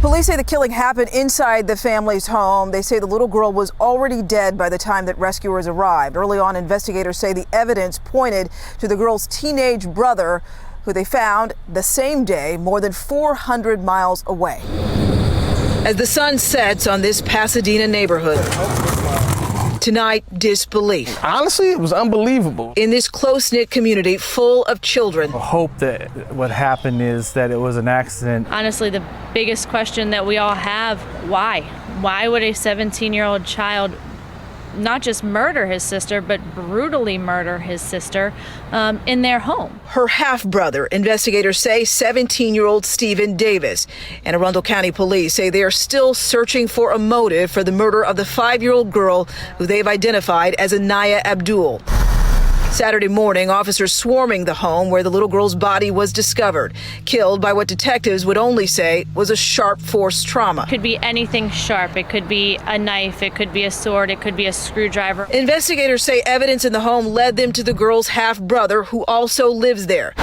Police say the killing happened inside the family's home. They say the little girl was already dead by the time that rescuers arrived. Early on, investigators say the evidence pointed to the girl's teenage brother, who they found the same day more than 400 miles away. As the sun sets on this Pasadena neighborhood, tonight, disbelief. Honestly, it was unbelievable. In this close-knit community full of children. I hope that what happened is that it was an accident. Honestly, the biggest question that we all have, why? Why would a 17-year-old child not just murder his sister, but brutally murder his sister in their home? Her half-brother, investigators say 17-year-old Stephen Davis. And Arundel County Police say they are still searching for a motive for the murder of the 5-year-old girl who they've identified as Anaya Abdul. Saturday morning, officers swarming the home where the little girl's body was discovered, killed by what detectives would only say was a sharp force trauma. It could be anything sharp. It could be a knife. It could be a sword. It could be a screwdriver. Investigators say evidence in the home led them to the girl's half-brother, who also lives there.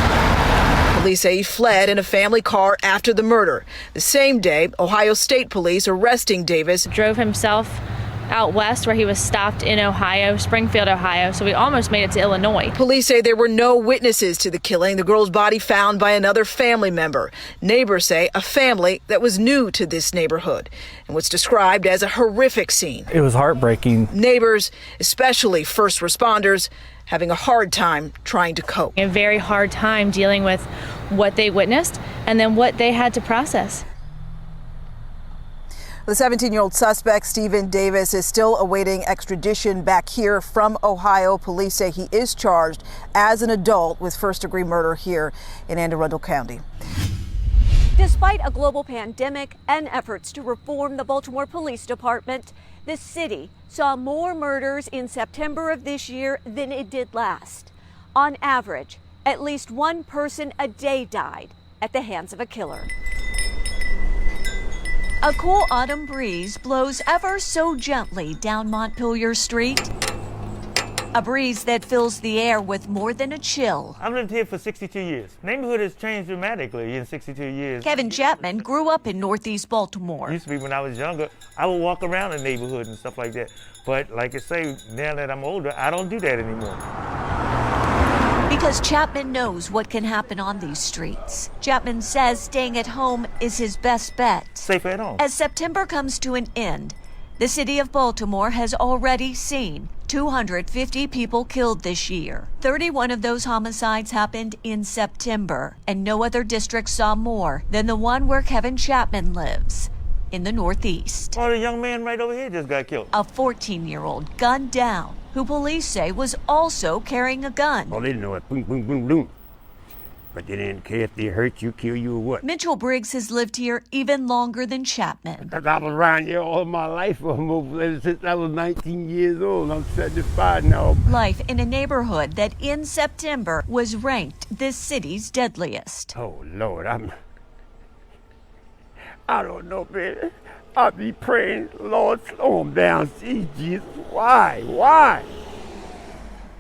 Police say he fled in a family car after the murder. The same day, Ohio State Police arresting Davis. Drove himself out west where he was stopped in Ohio, Springfield, Ohio, so we almost made it to Illinois. Police say there were no witnesses to the killing. The girl's body found by another family member. Neighbors say a family that was new to this neighborhood and what's described as a horrific scene. It was heartbreaking. Neighbors, especially first responders, having a hard time trying to cope. A very hard time dealing with what they witnessed and then what they had to process. The 17-year-old suspect, Stephen Davis, is still awaiting extradition back here from Ohio. Police say he is charged as an adult with first-degree murder here in Anne Arundel County. Despite a global pandemic and efforts to reform the Baltimore Police Department, the city saw more murders in September of this year than it did last. On average, at least one person a day died at the hands of a killer. A cool autumn breeze blows ever so gently down Montpelier Street. A breeze that fills the air with more than a chill. I've lived here for 62 years. Neighborhood has changed dramatically in 62 years. Kevin Chapman grew up in Northeast Baltimore. It used to be when I was younger, I would walk around the neighborhood and stuff like that. But like I say, now that I'm older, I don't do that anymore. Because Chapman knows what can happen on these streets. Chapman says staying at home is his best bet. Safer at home. As September comes to an end, the city of Baltimore has already seen 250 people killed this year. 31 of those homicides happened in September, and no other district saw more than the one where Kevin Chapman lives, in the Northeast. Oh, the young man right over here just got killed. A 14-year-old gunned down, who police say was also carrying a gun. All they know is boom, boom, boom, boom. But they didn't care if they hurt you, kill you, or what. Mitchell Briggs has lived here even longer than Chapman. Because I was around here all my life, almost ever since I was 19 years old. I'm 75 now. Life in a neighborhood that in September was ranked this city's deadliest. Oh, Lord, I don't know, baby. I be praying, Lord, slow them down. See, Jesus, why?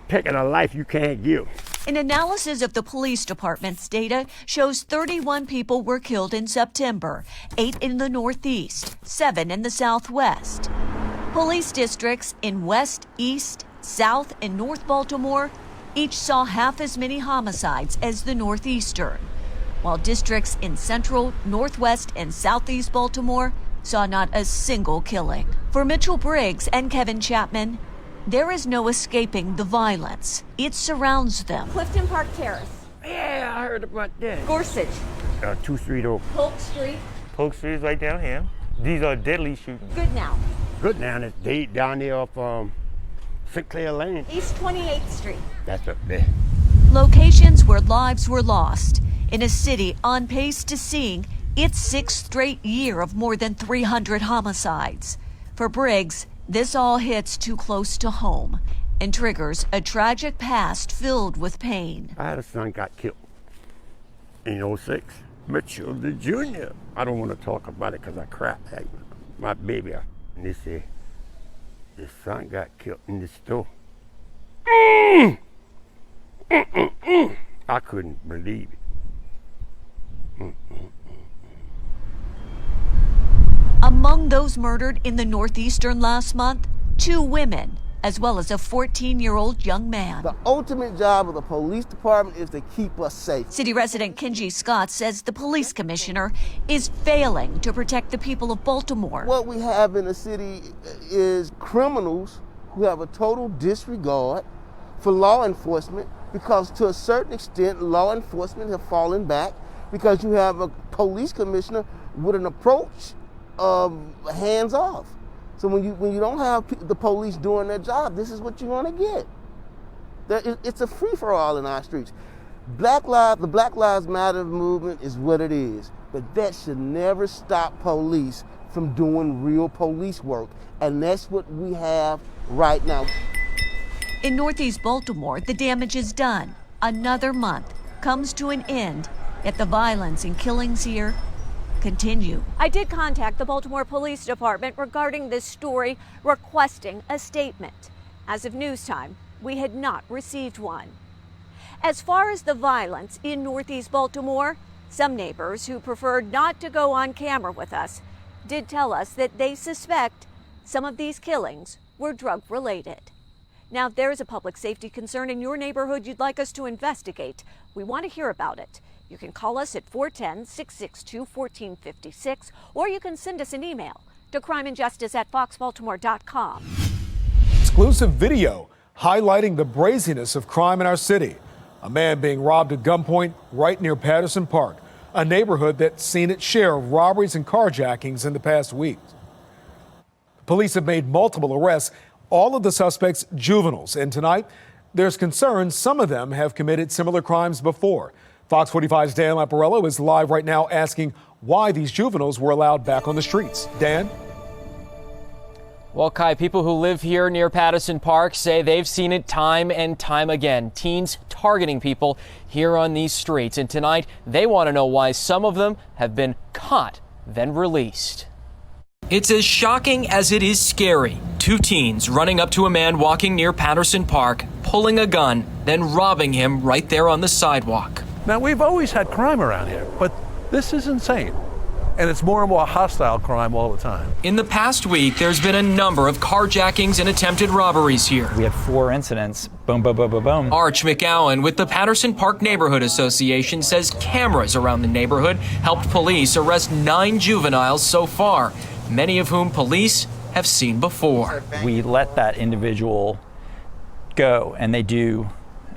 Taking a life you can't give. An analysis of the police department's data shows 31 people were killed in September, 8 in the Northeast, 7 in the Southwest. Police districts in West, East, South, and North Baltimore each saw half as many homicides as the Northeastern, while districts in Central, Northwest, and Southeast Baltimore saw not a single killing. For Mitchell Briggs and Kevin Chapman, there is no escaping the violence. It surrounds them. Clifton Park Terrace. Yeah, I heard about that. Gorsuch. 2 Street over. Polk Street. Polk Street is right down here. These are deadly shootings. Good now. Good now, it's down there off St. Clair Lane. East 28th Street. That's up there. Locations where lives were lost in a city on pace to seeing its 6th straight year of more than 300 homicides. For Briggs, this all hits too close to home and triggers a tragic past filled with pain. I had a son got killed in 06. Mitchell the Jr. I don't want to talk about it because I cry. My baby. And they say, his son got killed in the store. I couldn't believe it. Among those murdered in the Northeastern last month, 2 women, as well as a 14-year-old young man. The ultimate job of the police department is to keep us safe. City resident Kenji Scott says the police commissioner is failing to protect the people of Baltimore. What we have in the city is criminals who have a total disregard for law enforcement, because to a certain extent, law enforcement have fallen back because you have a police commissioner with an approach of hands off. So when you don't have the police doing their job, this is what you're going to get. It's a free-for-all in our streets. The Black Lives Matter movement is what it is, but that should never stop police from doing real police work, and that's what we have right now. In Northeast Baltimore, the damage is done. Another month comes to an end, yet the violence and killings here continue. I did contact the Baltimore Police Department regarding this story, requesting a statement. As of news time, we had not received one. As far as the violence in Northeast Baltimore, some neighbors who preferred not to go on camera with us did tell us that they suspect some of these killings were drug-related. Now, if there is a public safety concern in your neighborhood you'd like us to investigate, we want to hear about it. You can call us at 410-662-1456, or you can send us an email to crimeandjustice@foxbaltimore.com. Exclusive video highlighting the brazenness of crime in our city. A man being robbed at gunpoint right near Patterson Park, a neighborhood that's seen its share of robberies and carjackings in the past week. Police have made multiple arrests, all of the suspects juveniles, and tonight there's concern some of them have committed similar crimes before. Fox 45's Dan Lamparello is live right now asking why these juveniles were allowed back on the streets. Dan? Well, Kai, people who live here near Patterson Park say they've seen it time and time again. Teens targeting people here on these streets. And tonight, they want to know why some of them have been caught, then released. It's as shocking as it is scary. 2 teens running up to a man walking near Patterson Park, pulling a gun, then robbing him right there on the sidewalk. Now, we've always had crime around here, but this is insane. And it's more and more hostile crime all the time. In the past week, there's been a number of carjackings and attempted robberies here. We had 4 incidents. Boom, boom, boom, boom, boom. Arch McGowan with the Patterson Park Neighborhood Association says cameras around the neighborhood helped police arrest 9 juveniles so far, many of whom police have seen before. We let that individual go, and they do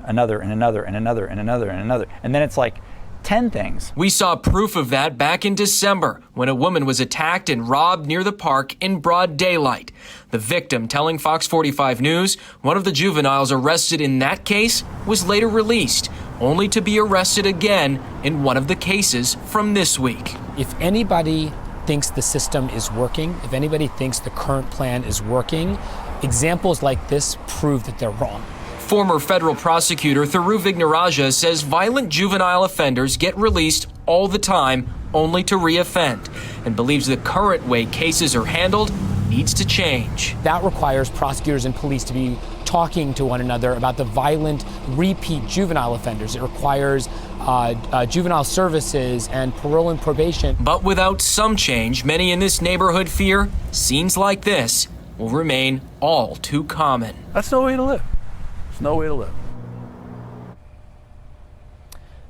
another and another and another and another and another. And then it's like 10 things. We saw proof of that back in December when a woman was attacked and robbed near the park in broad daylight. The victim telling Fox 45 News one of the juveniles arrested in that case was later released, only to be arrested again in one of the cases from this week. If anybody thinks the system is working, if anybody thinks the current plan is working, examples like this prove that they're wrong. Former federal prosecutor Thiru Vignaraja says violent juvenile offenders get released all the time only to reoffend, and believes the current way cases are handled needs to change. That requires prosecutors and police to be talking to one another about the violent repeat juvenile offenders. It requires juvenile services and parole and probation. But without some change, many in this neighborhood fear scenes like this will remain all too common. That's no way to live. No way to live.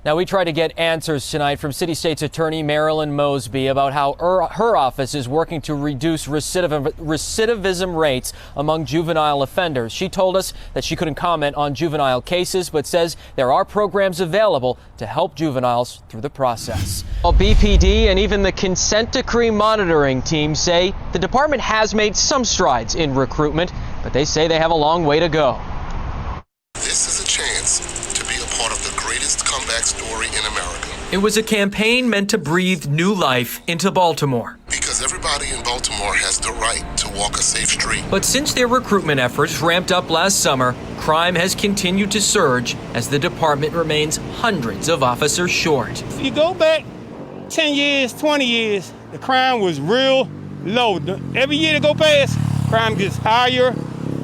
Now, we try to get answers tonight from City State's Attorney Marilyn Mosby about how her office is working to reduce recidivism rates among juvenile offenders. She told us that she couldn't comment on juvenile cases, but says there are programs available to help juveniles through the process. While BPD and even the consent decree monitoring team say the department has made some strides in recruitment, but they say they have a long way to go. This is a chance to be a part of the greatest comeback story in America. It was a campaign meant to breathe new life into Baltimore. Because everybody in Baltimore has the right to walk a safe street. But since their recruitment efforts ramped up last summer, crime has continued to surge as the department remains hundreds of officers short. If you go back 10 years, 20 years, the crime was real low. Every year that go past, crime gets higher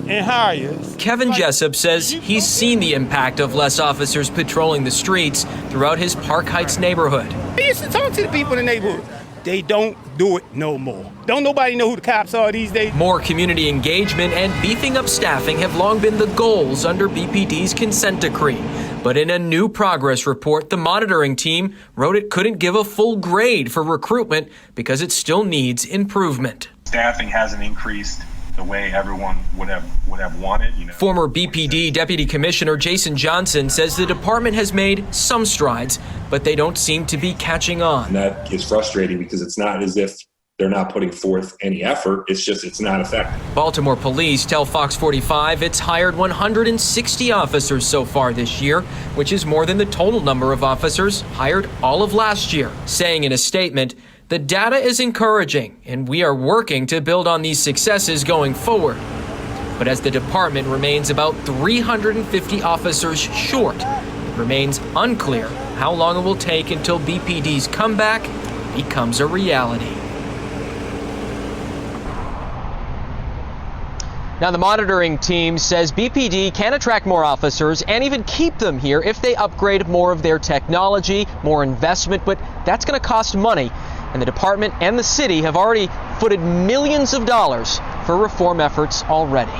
and higher. Kevin Jessup says he's seen the impact of less officers patrolling the streets throughout his Park Heights neighborhood. He used to talk to the people in the neighborhood. they don't do it no more. Don't nobody know who the cops are these days. More community engagement and beefing up staffing have long been the goals under BPD's consent decree. But in a new progress report, the monitoring team wrote it couldn't give a full grade for recruitment because it still needs improvement. Staffing hasn't increased the way everyone would have wanted. Former BPD Deputy Commissioner Jason Johnson says the department has made some strides, but they don't seem to be catching on. And that is frustrating because it's not as if they're not putting forth any effort. It's just it's not effective. Baltimore Police tell Fox 45 it's hired 160 officers so far this year, which is more than the total number of officers hired all of last year, saying in a statement, "The data is encouraging, and we are working to build on these successes going forward." But as the department remains about 350 officers short, it remains unclear how long it will take until BPD's comeback becomes a reality. Now, the monitoring team says BPD can attract more officers and even keep them here if they upgrade more of their technology, more investment, but that's going to cost money. And the department and the city have already footed millions of dollars for reform efforts already.